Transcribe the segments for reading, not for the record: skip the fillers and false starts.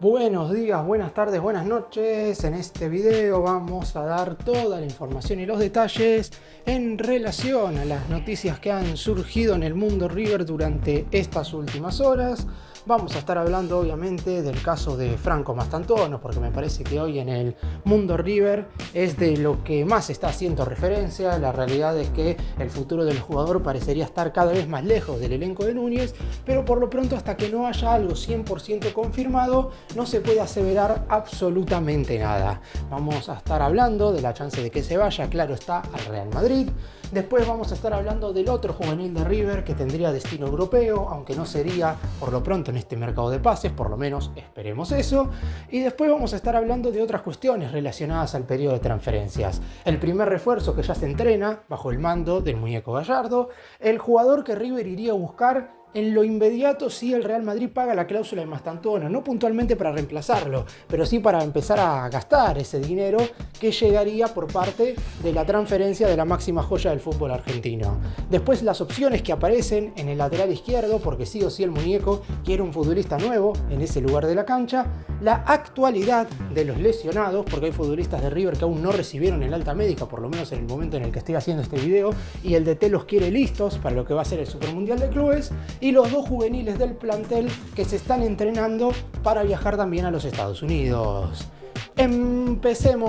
Buenos días, buenas tardes, buenas noches. En este video vamos a dar toda la información y los detalles en relación a las noticias que han surgido en el mundo River durante estas últimas horas. Vamos a estar hablando obviamente del caso de Franco Mastantuono, porque me parece que hoy en el mundo River es de lo que más está haciendo referencia. La realidad es que el futuro del jugador parecería estar cada vez más lejos del elenco de Núñez, pero por lo pronto hasta que no haya algo 100% confirmado no se puede aseverar absolutamente nada. Vamos a estar hablando de la chance de que se vaya, claro está, al Real Madrid. Después vamos a estar hablando del otro juvenil de River que tendría destino europeo, aunque no sería por lo pronto en este mercado de pases, por lo menos esperemos eso. Y después vamos a estar hablando de otras cuestiones relacionadas al periodo de transferencias. El primer refuerzo que ya se entrena bajo el mando del muñeco Gallardo, el jugador que River iría a buscar en lo inmediato si el Real Madrid paga la cláusula de Mastantuono, no puntualmente para reemplazarlo, pero sí para empezar a gastar ese dinero que llegaría por parte de la transferencia de la máxima joya del fútbol argentino. Después las opciones que aparecen en el lateral izquierdo, porque sí o sí el muñeco quiere un futbolista nuevo en ese lugar de la cancha, la actualidad de los lesionados, porque hay futbolistas de River que aún no recibieron el alta médica, por lo menos en el momento en el que estoy haciendo este video, y el DT los quiere listos para lo que va a ser el Supermundial de Clubes, y los dos juveniles del plantel que se están entrenando para viajar también a los Estados Unidos. ¡Empecemos!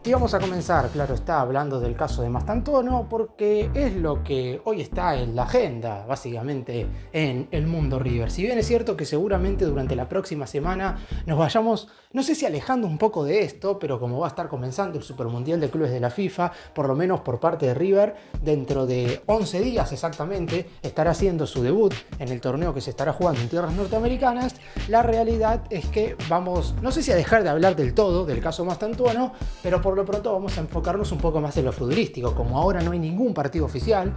Y vamos a comenzar, claro está, hablando del caso de Mastantuono, porque es lo que hoy está en la agenda, básicamente, en el mundo River. Si bien es cierto que seguramente durante la próxima semana nos vayamos, no sé si alejando un poco de esto, pero como va a estar comenzando el Supermundial de Clubes de la FIFA, por lo menos por parte de River, dentro de 11 días exactamente, estará haciendo su debut en el torneo que se estará jugando en tierras norteamericanas. La realidad es que vamos, no sé si a dejar de hablar del todo, del caso Mastantuono, pero por lo pronto vamos a enfocarnos un poco más en lo futbolístico. Como ahora no hay ningún partido oficial,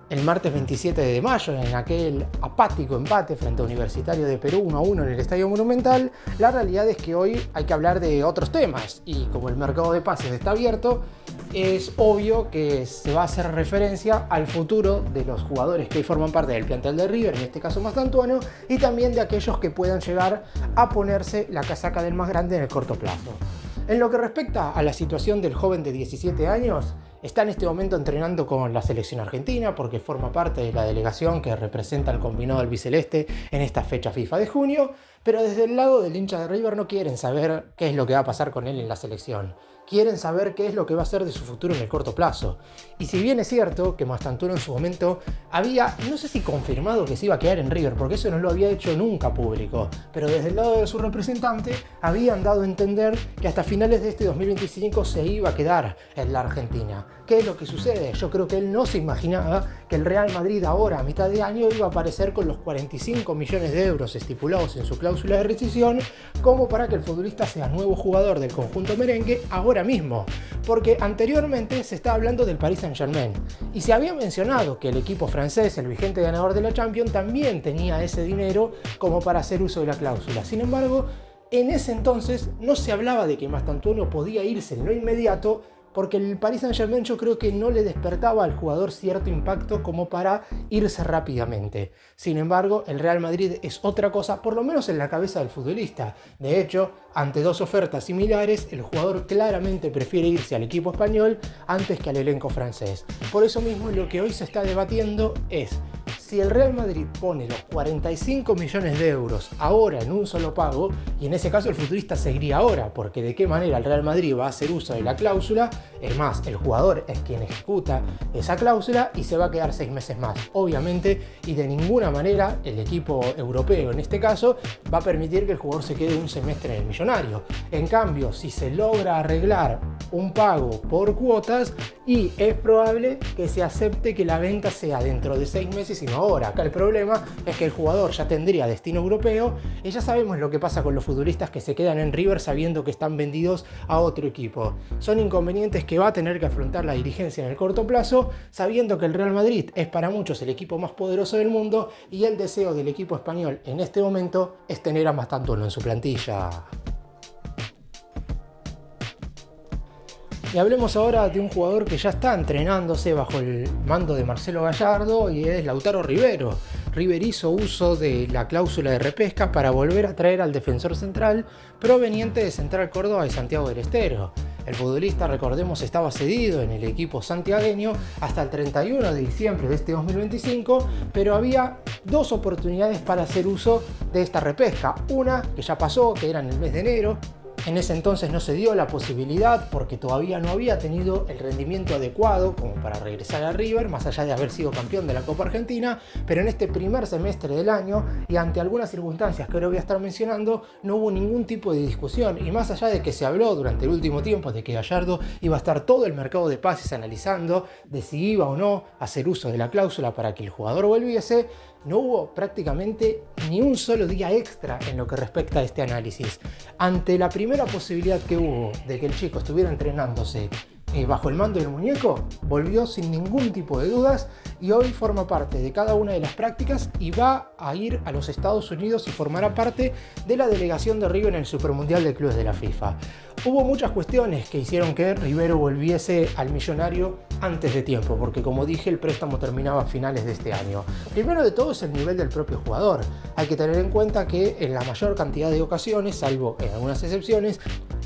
el martes 27 de mayo, en aquel apático empate frente a Universitario de Perú 1-1 en el Estadio Monumental, la realidad es que hoy hay que hablar de otros temas, y como el mercado de pases está abierto, es obvio que se va a hacer referencia al futuro de los jugadores que forman parte del plantel de River, en este caso Mastantuono, y también de aquellos que puedan llegar a ponerse la casaca del más grande en el corto plazo. En lo que respecta a la situación del joven de 17 años, está en este momento entrenando con la selección argentina porque forma parte de la delegación que representa al combinado albiceleste en esta fecha FIFA de junio, pero desde el lado del hincha de River no quieren saber qué es lo que va a pasar con él en la selección. Quieren saber qué es lo que va a ser de su futuro en el corto plazo. Y si bien es cierto que Mastantuono en su momento había, no sé si confirmado que se iba a quedar en River, porque eso no lo había hecho nunca público, pero desde el lado de su representante habían dado a entender que hasta finales de este 2025 se iba a quedar en la Argentina. ¿Qué es lo que sucede? Yo creo que él no se imaginaba que el Real Madrid ahora, a mitad de año, iba a aparecer con los 45 millones de euros estipulados en su cláusula de rescisión como para que el futbolista sea nuevo jugador del conjunto merengue ahora mismo, porque anteriormente se estaba hablando del Paris Saint-Germain y se había mencionado que el equipo francés, el vigente ganador de la Champions, también tenía ese dinero como para hacer uso de la cláusula. Sin embargo, en ese entonces no se hablaba de que Mastantuono podía irse en lo inmediato, porque el Paris Saint-Germain yo creo que no le despertaba al jugador cierto impacto como para irse rápidamente. Sin embargo, el Real Madrid es otra cosa, por lo menos en la cabeza del futbolista. De hecho, ante dos ofertas similares, el jugador claramente prefiere irse al equipo español antes que al elenco francés. Por eso mismo lo que hoy se está debatiendo es: si el Real Madrid pone los 45 millones de euros ahora en un solo pago, y en ese caso el futbolista seguiría ahora, porque de qué manera el Real Madrid va a hacer uso de la cláusula. Es más, el jugador es quien ejecuta esa cláusula y se va a quedar 6 meses más, obviamente, y de ninguna manera el equipo europeo en este caso va a permitir que el jugador se quede un semestre en el Millonario. En cambio, si se logra arreglar un pago por cuotas, y es probable que se acepte que la venta sea dentro de 6 meses y no ahora. Acá el problema es que el jugador ya tendría destino europeo, y ya sabemos lo que pasa con los futbolistas que se quedan en River sabiendo que están vendidos a otro equipo. Son inconvenientes que va a tener que afrontar la dirigencia en el corto plazo, sabiendo que el Real Madrid es para muchos el equipo más poderoso del mundo, y el deseo del equipo español en este momento es tener a Mastantuono en su plantilla. Y hablemos ahora de un jugador que ya está entrenándose bajo el mando de Marcelo Gallardo, y es Lautaro Rivero. River hizo uso de la cláusula de repesca para volver a traer al defensor central proveniente de Central Córdoba de Santiago del Estero. El futbolista, recordemos, estaba cedido en el equipo santiagueño hasta el 31 de diciembre de este 2025, pero había dos oportunidades para hacer uso de esta repesca. Una que ya pasó, que era en el mes de enero. En ese entonces no se dio la posibilidad porque todavía no había tenido el rendimiento adecuado como para regresar a River, más allá de haber sido campeón de la Copa Argentina, pero en este primer semestre del año y ante algunas circunstancias que ahora voy a estar mencionando, no hubo ningún tipo de discusión, y más allá de que se habló durante el último tiempo de que Gallardo iba a estar todo el mercado de pases analizando de si iba o no a hacer uso de la cláusula para que el jugador volviese, no hubo prácticamente ni un solo día extra en lo que respecta a este análisis. Ante la primera posibilidad que hubo de que el chico estuviera entrenándose bajo el mando del muñeco, volvió sin ningún tipo de dudas y hoy forma parte de cada una de las prácticas y va a ir a los Estados Unidos y formará parte de la delegación de River en el Supermundial de Clubes de la FIFA. Hubo muchas cuestiones que hicieron que Rivero volviese al Millonario antes de tiempo, porque como dije, el préstamo terminaba a finales de este año. Primero de todo es el nivel del propio jugador. Hay que tener en cuenta que en la mayor cantidad de ocasiones, salvo en algunas excepciones,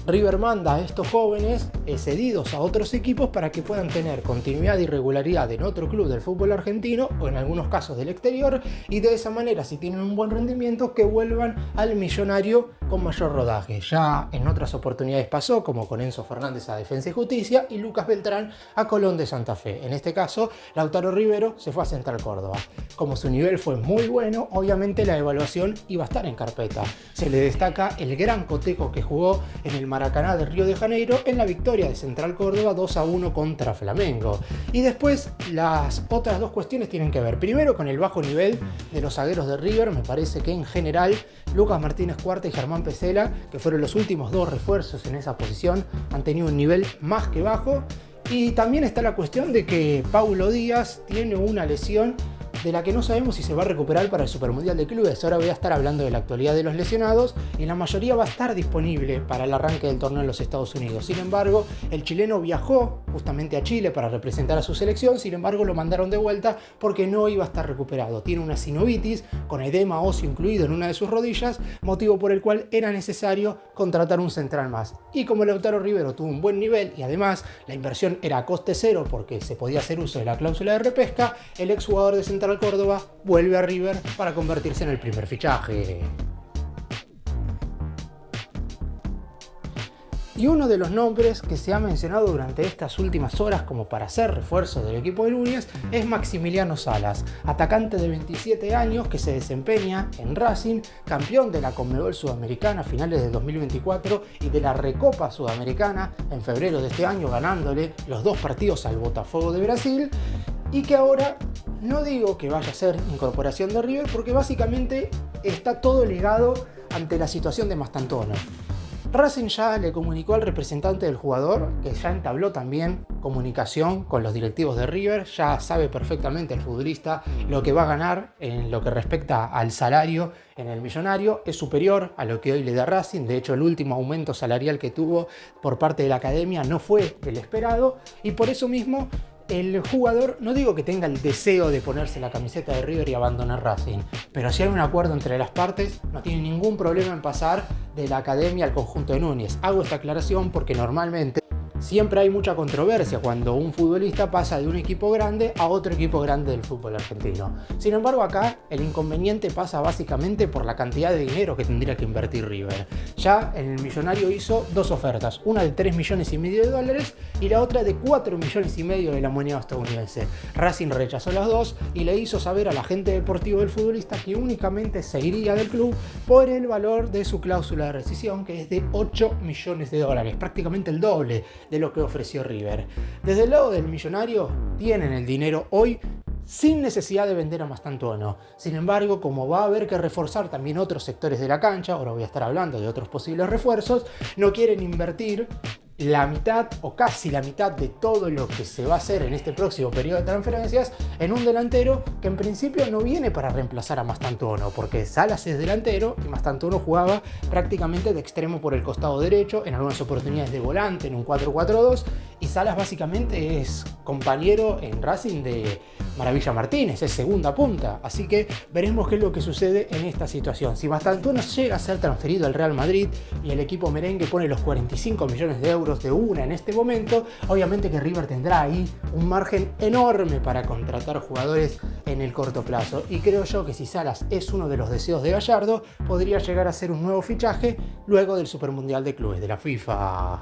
River manda a estos jóvenes cedidos a otros equipos para que puedan tener continuidad y regularidad en otro club del fútbol argentino o en algunos casos del exterior, y de esa manera, si tienen un buen rendimiento, que vuelvan al Millonario con mayor rodaje. Ya en otras oportunidades pasó, como con Enzo Fernández a Defensa y Justicia y Lucas Beltrán a Colón de Santa Fe. En este caso, Lautaro Rivero se fue a Central Córdoba. Como su nivel fue muy bueno, obviamente la evaluación iba a estar en carpeta. Se le destaca el gran cotejo que jugó en el Maracaná de Río de Janeiro en la victoria de Central Córdoba 2-1 contra Flamengo. Y después las otras dos cuestiones tienen que ver primero con el bajo nivel de los zagueros de River. Me parece que en general Lucas Martínez Cuarta y Germán Pesela, que fueron los últimos dos refuerzos en esa posición, han tenido un nivel más que bajo. Y también está la cuestión de que Paulo Díaz tiene una lesión de la que no sabemos si se va a recuperar para el Supermundial de Clubes. Ahora voy a estar hablando de la actualidad de los lesionados y la mayoría va a estar disponible para el arranque del torneo en los Estados Unidos. Sin embargo, el chileno viajó justamente a Chile para representar a su selección, sin embargo lo mandaron de vuelta porque no iba a estar recuperado. Tiene una sinovitis con edema óseo incluido en una de sus rodillas, motivo por el cual era necesario contratar un central más. Y como Lautaro Rivero tuvo un buen nivel y además la inversión era a coste cero porque se podía hacer uso de la cláusula de repesca, el exjugador de Central Córdoba vuelve a River para convertirse en el primer fichaje. Y uno de los nombres que se ha mencionado durante estas últimas horas como para ser refuerzo del equipo de Núñez es Maximiliano Salas, atacante de 27 años que se desempeña en Racing, campeón de la Conmebol Sudamericana a finales de 2024 y de la Recopa Sudamericana en febrero de este año, ganándole los dos partidos al Botafogo de Brasil, y que ahora no digo que vaya a ser incorporación de River porque básicamente está todo ligado ante la situación de Mastantuono. Racing ya le comunicó al representante del jugador, que ya entabló también comunicación con los directivos de River, ya sabe perfectamente el futbolista lo que va a ganar en lo que respecta al salario en el Millonario, es superior a lo que hoy le da Racing. De hecho, el último aumento salarial que tuvo por parte de la academia no fue el esperado, y por eso mismo el jugador, no digo que tenga el deseo de ponerse la camiseta de River y abandonar Racing, pero si hay un acuerdo entre las partes, no tiene ningún problema en pasar de la academia al conjunto de Núñez. Hago esta aclaración porque normalmente siempre hay mucha controversia cuando un futbolista pasa de un equipo grande a otro equipo grande del fútbol argentino. Sin embargo, acá el inconveniente pasa básicamente por la cantidad de dinero que tendría que invertir River. Ya el Millonario hizo dos ofertas, una de $3,5 millones y la otra de $4,5 millones de la moneda estadounidense. Racing rechazó las dos y le hizo saber al agente deportivo del futbolista que únicamente se iría del club por el valor de su cláusula de rescisión, que es de $8 millones, prácticamente el doble de lo que ofreció River. Desde el lado del Millonario tienen el dinero hoy sin necesidad de vender a Mastantuono. Sin embargo, como va a haber que reforzar también otros sectores de la cancha, ahora voy a estar hablando de otros posibles refuerzos, no quieren invertir la mitad o casi la mitad de todo lo que se va a hacer en este próximo periodo de transferencias en un delantero que en principio no viene para reemplazar a Mastantuono, porque Salas es delantero y Mastantuono jugaba prácticamente de extremo por el costado derecho, en algunas oportunidades de volante en un 4-4-2, y Salas básicamente es compañero en Racing de Maravilla Martínez, es segunda punta. Así que veremos qué es lo que sucede en esta situación. Si Mastantuono llega a ser transferido al Real Madrid y el equipo merengue pone los 45 millones de euros de una en este momento, obviamente que River tendrá ahí un margen enorme para contratar jugadores en el corto plazo. Y creo yo que si Salas es uno de los deseos de Gallardo, podría llegar a ser un nuevo fichaje luego del Supermundial de Clubes de la FIFA.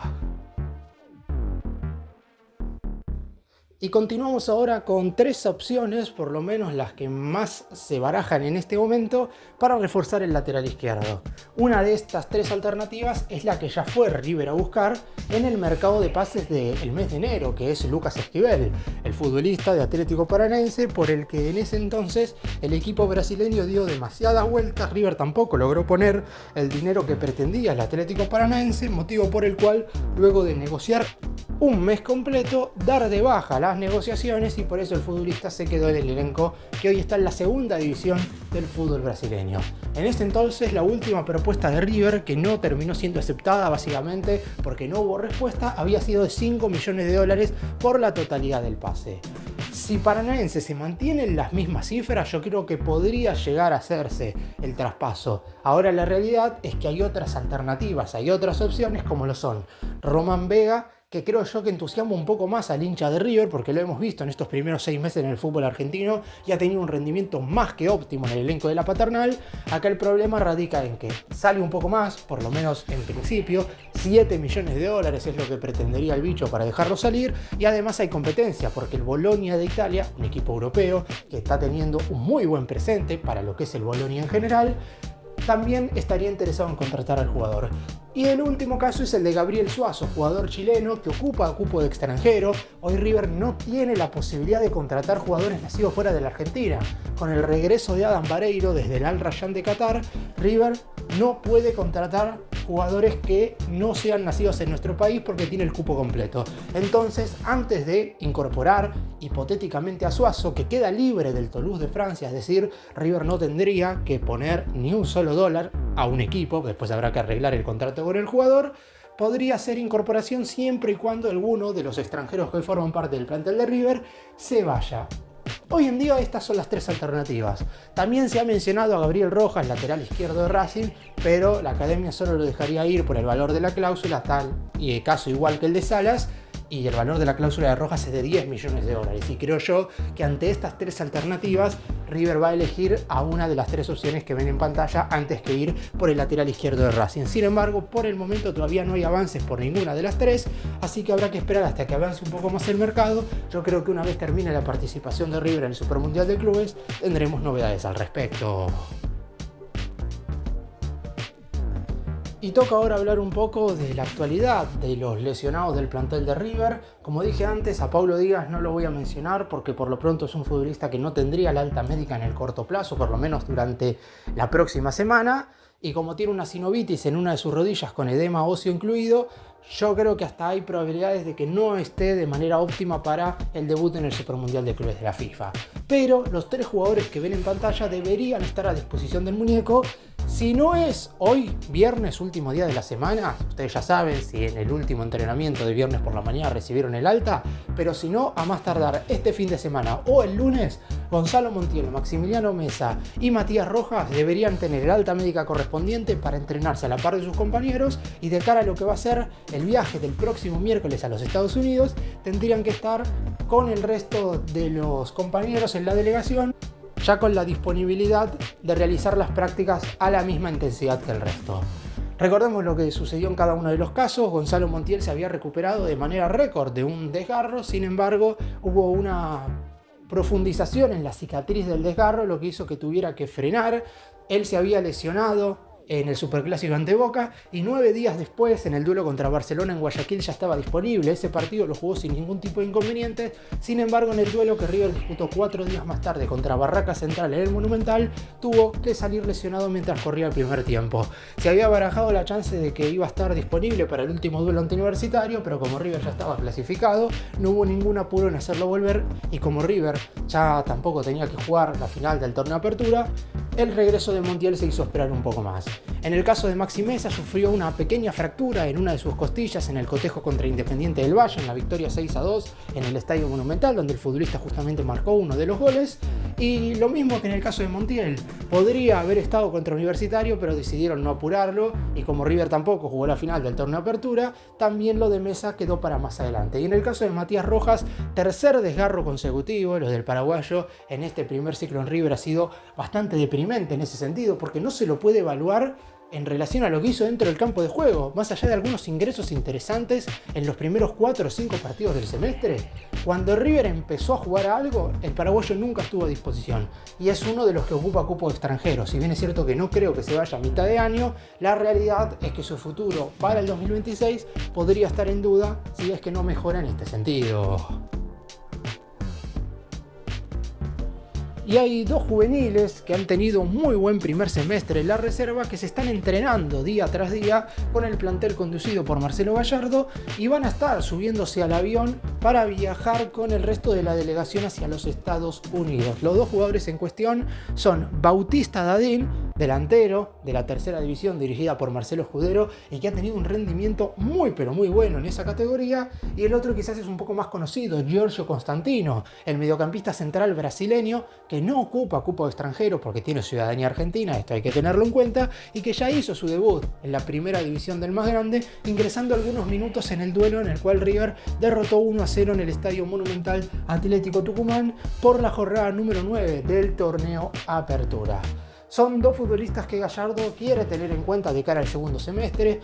Y continuamos ahora con tres opciones, por lo menos las que más se barajan en este momento, para reforzar el lateral izquierdo. Una de estas tres alternativas es la que ya fue River a buscar en el mercado de pases del mes de enero, que es Lucas Esquivel, el futbolista de Atlético Paranaense, por el que en ese entonces el equipo brasileño dio demasiadas vueltas. River tampoco logró poner el dinero que pretendía el Atlético Paranaense, motivo por el cual, luego de negociar un mes completo, dar de baja las negociaciones, y por eso el futbolista se quedó en el elenco que hoy está en la segunda división del fútbol brasileño. En ese entonces la última propuesta de River, que no terminó siendo aceptada básicamente porque no hubo respuesta, había sido de 5 millones de dólares por la totalidad del pase. Si Paranaense se mantiene en las mismas cifras, yo creo que podría llegar a hacerse el traspaso. Ahora la realidad es que hay otras alternativas, hay otras opciones como lo son Román Vega, que creo yo que entusiasma un poco más al hincha de River, porque lo hemos visto en estos primeros 6 meses en el fútbol argentino y ha tenido un rendimiento más que óptimo en el elenco de la paternal. Acá el problema radica en que sale un poco más, por lo menos en principio, 7 millones de dólares es lo que pretendería el bicho para dejarlo salir, y además hay competencia, porque el Bolonia de Italia, un equipo europeo que está teniendo un muy buen presente para lo que es el Bolonia en general, también estaría interesado en contratar al jugador. Y el último caso es el de Gabriel Suazo, jugador chileno que ocupa cupo de extranjero. Hoy River no tiene la posibilidad de contratar jugadores nacidos fuera de la Argentina. Con el regreso de Adam Vareiro desde el Al Rayyan de Qatar, River no puede contratar jugadores que no sean nacidos en nuestro país porque tiene el cupo completo. Entonces, antes de incorporar hipotéticamente a Suazo, que queda libre del Toulouse de Francia, es decir, River no tendría que poner ni un solo dólar a un equipo, después habrá que arreglar el contrato con el jugador, podría ser incorporación siempre y cuando alguno de los extranjeros que forman parte del plantel de River se vaya. Hoy en día estas son las tres alternativas. También se ha mencionado a Gabriel Rojas, lateral izquierdo de Racing, pero la academia solo lo dejaría ir por el valor de la cláusula, tal y el caso igual que el de Salas, y el valor de la cláusula de Rojas es de 10 millones de dólares. Y creo yo que ante estas tres alternativas, River va a elegir a una de las tres opciones que ven en pantalla antes que ir por el lateral izquierdo de Racing. Sin embargo, por el momento todavía no hay avances por ninguna de las tres, así que habrá que esperar hasta que avance un poco más el mercado. Yo creo que una vez termine la participación de River en el Supermundial de Clubes, tendremos novedades al respecto. Y toca ahora hablar un poco de la actualidad de los lesionados del plantel de River. Como dije antes, a Paulo Díaz no lo voy a mencionar porque por lo pronto es un futbolista que no tendría la alta médica en el corto plazo, por lo menos durante la próxima semana. Y como tiene una sinovitis en una de sus rodillas con edema óseo incluido, yo creo que hasta hay probabilidades de que no esté de manera óptima para el debut en el Supermundial de Clubes de la FIFA. Pero los tres jugadores que ven en pantalla deberían estar a disposición del muñeco. Si no es hoy, viernes, último día de la semana, ustedes ya saben si en el último entrenamiento de viernes por la mañana recibieron el alta, pero si no, a más tardar este fin de semana o el lunes, Gonzalo Montiel, Maximiliano Mesa y Matías Rojas deberían tener el alta médica correspondiente para entrenarse a la par de sus compañeros, y de cara a lo que va a ser el viaje del próximo miércoles a los Estados Unidos, tendrían que estar con el resto de los compañeros en la delegación, ya con la disponibilidad de realizar las prácticas a la misma intensidad que el resto. Recordemos lo que sucedió en cada uno de los casos. Gonzalo Montiel se había recuperado de manera récord de un desgarro, sin embargo hubo una profundización en la cicatriz del desgarro, lo que hizo que tuviera que frenar. Él se había lesionado en el Superclásico ante Boca y 9 días después, en el duelo contra Barcelona en Guayaquil, ya estaba disponible. Ese partido lo jugó sin ningún tipo de inconveniente. Sin embargo, en el duelo que River disputó 4 días más tarde contra Barraca Central en el Monumental, tuvo que salir lesionado mientras corría el primer tiempo. Se había barajado la chance de que iba a estar disponible para el último duelo antiuniversitario, pero como River ya estaba clasificado, no hubo ningún apuro en hacerlo volver, y como River ya tampoco tenía que jugar la final del torneo Apertura, el regreso de Montiel se hizo esperar un poco más. En el caso de Maxi Meza, sufrió una pequeña fractura en una de sus costillas en el cotejo contra Independiente del Valle en la victoria 6-2 en el Estadio Monumental, donde el futbolista justamente marcó uno de los goles. Y lo mismo que en el caso de Montiel, podría haber estado contra Universitario, pero decidieron no apurarlo, y como River tampoco jugó la final del torneo Apertura, también lo de Meza quedó para más adelante. Y en el caso de Matías Rojas, tercer desgarro consecutivo. Lo del paraguayo en este primer ciclo en River ha sido bastante deprimente en ese sentido, porque no se lo puede evaluar en relación a lo que hizo dentro del campo de juego, más allá de algunos ingresos interesantes en los primeros 4 o 5 partidos del semestre. Cuando River empezó a jugar a algo, el paraguayo nunca estuvo a disposición, y es uno de los que ocupa cupo extranjero. Si bien es cierto que no creo que se vaya a mitad de año, la realidad es que su futuro para el 2026 podría estar en duda si es que no mejora en este sentido. Y hay dos juveniles que han tenido un muy buen primer semestre en la reserva, que se están entrenando día tras día con el plantel conducido por Marcelo Gallardo, y van a estar subiéndose al avión para viajar con el resto de la delegación hacia los Estados Unidos. Los dos jugadores en cuestión son Bautista Dadín, delantero de la tercera división dirigida por Marcelo Escudero y que ha tenido un rendimiento muy pero muy bueno en esa categoría, y el otro quizás es un poco más conocido, Giorgio Constantino, el mediocampista central brasileño que no ocupa cupo extranjero porque tiene ciudadanía argentina, esto hay que tenerlo en cuenta, y que ya hizo su debut en la primera división del más grande, ingresando algunos minutos en el duelo en el cual River derrotó 1-0 en el Estadio Monumental Atlético Tucumán por la jornada número 9 del torneo Apertura. Son dos futbolistas que Gallardo quiere tener en cuenta de cara al segundo semestre.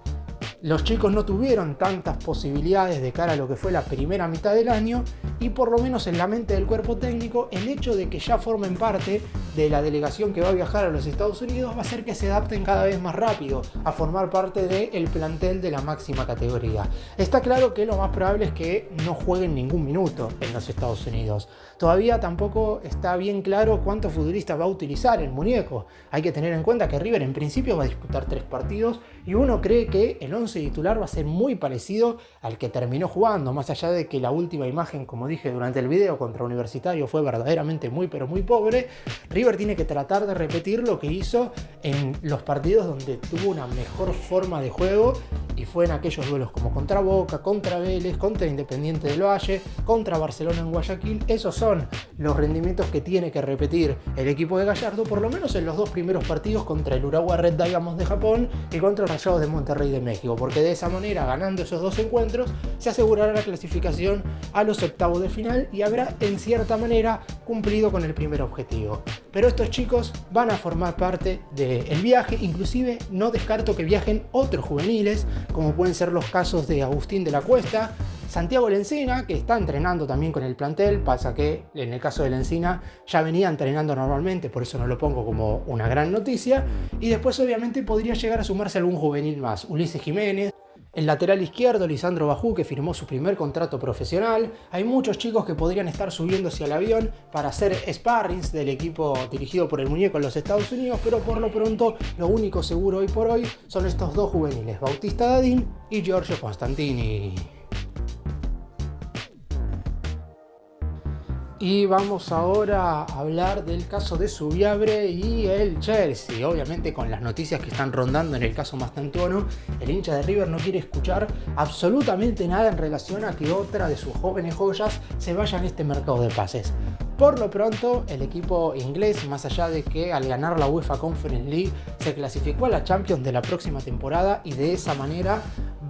Los chicos no tuvieron tantas posibilidades de cara a lo que fue la primera mitad del año, y por lo menos en la mente del cuerpo técnico, el hecho de que ya formen parte de la delegación que va a viajar a los Estados Unidos va a hacer que se adapten cada vez más rápido a formar parte del plantel de la máxima categoría. Está claro que lo más probable es que no jueguen ningún minuto en los Estados Unidos. Todavía tampoco está bien claro cuántos futbolistas va a utilizar el muñeco. Hay que tener en cuenta que River en principio va a disputar 3 partidos, y uno cree que el 11 titular va a ser muy parecido al que terminó jugando, más allá de que la última imagen, como dije durante el video, contra Universitario fue verdaderamente muy pero muy pobre. River tiene que tratar de repetir lo que hizo en los partidos donde tuvo una mejor forma de juego, y fue en aquellos duelos como contra Boca, contra Vélez, contra Independiente del Valle, contra Barcelona en Guayaquil. Esos son los rendimientos que tiene que repetir el equipo de Gallardo, por lo menos en los 2 primeros partidos, contra el Urawa Red Diamonds de Japón y contra el Rayados de Monterrey de México, porque de esa manera, ganando esos 2 encuentros, se asegurará la clasificación a los octavos de final y habrá en cierta manera cumplido con el primer objetivo. Pero estos chicos van a formar parte del viaje, inclusive no descarto que viajen otros juveniles, como pueden ser los casos de Agustín de la Cuesta, Santiago Lencina, que está entrenando también con el plantel. Pasa que en el caso de Lencina ya venía entrenando normalmente, por eso no lo pongo como una gran noticia. Y después obviamente podría llegar a sumarse algún juvenil más. Ulises Jiménez, el lateral izquierdo Lisandro Bajú, que firmó su primer contrato profesional. Hay muchos chicos que podrían estar subiéndose al avión para hacer sparrings del equipo dirigido por el muñeco en los Estados Unidos, pero por lo pronto lo único seguro hoy por hoy son estos 2 juveniles, Bautista Dadín y Giorgio Constantini. Y vamos ahora a hablar del caso de Zubiabre y el Chelsea. Obviamente, con las noticias que están rondando en el caso Mastantuono, el hincha de River no quiere escuchar absolutamente nada en relación a que otra de sus jóvenes joyas se vaya en este mercado de pases. Por lo pronto, el equipo inglés, más allá de que al ganar la UEFA Conference League se clasificó a la Champions de la próxima temporada, y de esa manera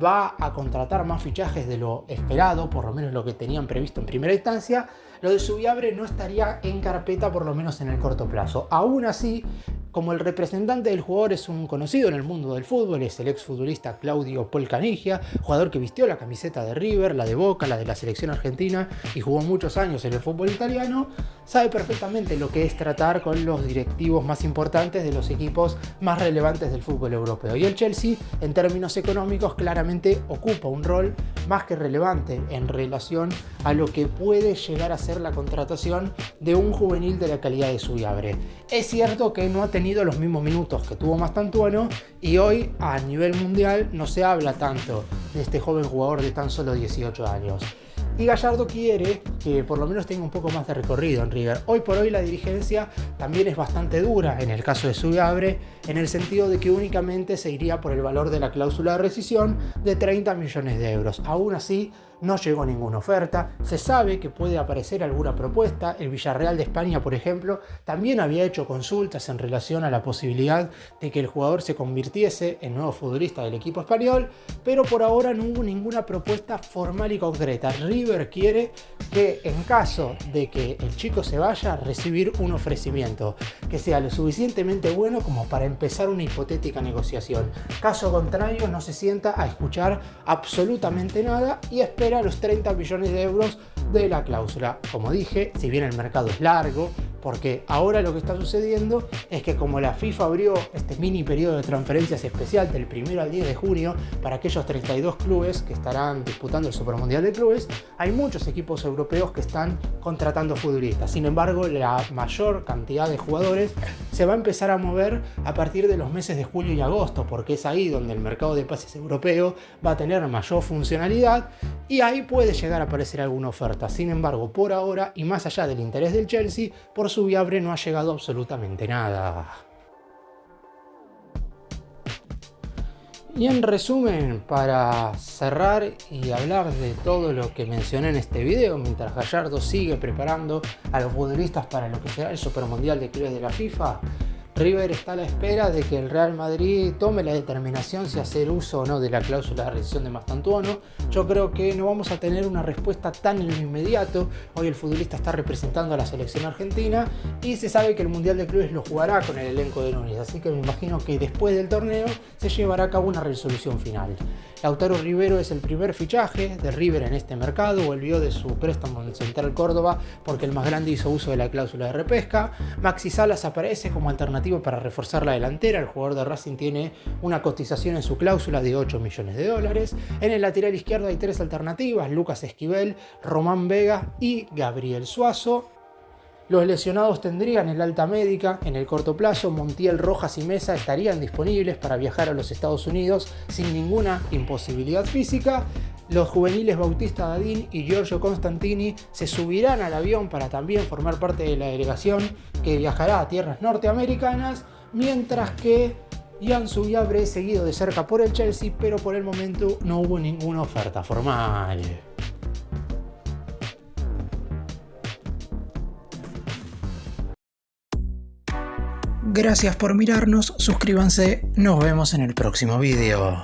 va a contratar más fichajes de lo esperado, por lo menos lo que tenían previsto en primera instancia, lo de Zubiabre no estaría en carpeta, por lo menos en el corto plazo. Aún así, como el representante del jugador es un conocido en el mundo del fútbol, es el exfutbolista Claudio Paul Canigia, jugador que vistió la camiseta de River, la de Boca, la de la selección argentina y jugó muchos años en el fútbol italiano, sabe perfectamente lo que es tratar con los directivos más importantes de los equipos más relevantes del fútbol europeo. Y el Chelsea, en términos económicos, claramente ocupa un rol más que relevante en relación a lo que puede llegar a ser la contratación de un juvenil de la calidad de Zubiabre. Es cierto que no ha tenido los mismos minutos que tuvo Mastantuono, y hoy a nivel mundial no se habla tanto de este joven jugador de tan solo 18 años. y Gallardo quiere que por lo menos tenga un poco más de recorrido en River. Hoy por hoy la dirigencia también es bastante dura en el caso de Subiabre, en el sentido de que únicamente se iría por el valor de la cláusula de rescisión de 30 millones de euros. Aún así, no llegó ninguna oferta. Se sabe que puede aparecer alguna propuesta. El Villarreal de España, por ejemplo, también había hecho consultas en relación a la posibilidad de que el jugador se convirtiese en nuevo futbolista del equipo español, pero por ahora no hubo ninguna propuesta formal y concreta. River quiere que, en caso de que el chico se vaya, recibir un ofrecimiento que sea lo suficientemente bueno como para empezar una hipotética negociación. Caso contrario, no se sienta a escuchar absolutamente nada y espera los 30 millones de euros de la cláusula. Como dije, si bien el mercado es largo, porque ahora lo que está sucediendo es que como la FIFA abrió este mini periodo de transferencias especial del 1 al 10 de junio para aquellos 32 clubes que estarán disputando el Supermundial de Clubes, hay muchos equipos europeos que están contratando futbolistas. Sin embargo, la mayor cantidad de jugadores se va a empezar a mover a partir de los meses de julio y agosto, porque es ahí donde el mercado de pases europeo va a tener mayor funcionalidad y ahí puede llegar a aparecer alguna oferta. Sin embargo, por ahora, y más allá del interés del Chelsea, por Subiabre no ha llegado absolutamente nada. Y en resumen, para cerrar y hablar de todo lo que mencioné en este video, mientras Gallardo sigue preparando a los futbolistas para lo que será el Supermundial de Clubes de la FIFA, River está a la espera de que el Real Madrid tome la determinación si hacer uso o no de la cláusula de rescisión de Mastantuono. Yo creo que no vamos a tener una respuesta tan en lo inmediato. Hoy el futbolista está representando a la selección argentina y se sabe que el Mundial de Clubes lo jugará con el elenco de Núñez, así que me imagino que después del torneo se llevará a cabo una resolución final. Lautaro Rivero es el primer fichaje de River en este mercado, volvió de su préstamo en el Central Córdoba porque el más grande hizo uso de la cláusula de repesca. Maxi Salas aparece como alternativa para reforzar la delantera. El jugador de Racing tiene una cotización en su cláusula de 8 millones de dólares. En el lateral izquierdo hay tres alternativas: Lucas Esquivel, Román Vega y Gabriel Suazo. Los lesionados tendrían el alta médica en el corto plazo. Montiel, Rojas y Mesa estarían disponibles para viajar a los Estados Unidos sin ninguna imposibilidad física. Los juveniles Bautista Dadín y Giorgio Constantini se subirán al avión para también formar parte de la delegación que viajará a tierras norteamericanas, mientras que Ian Subiabre es seguido de cerca por el Chelsea, pero por el momento no hubo ninguna oferta formal. Gracias por mirarnos, suscríbanse, nos vemos en el próximo video.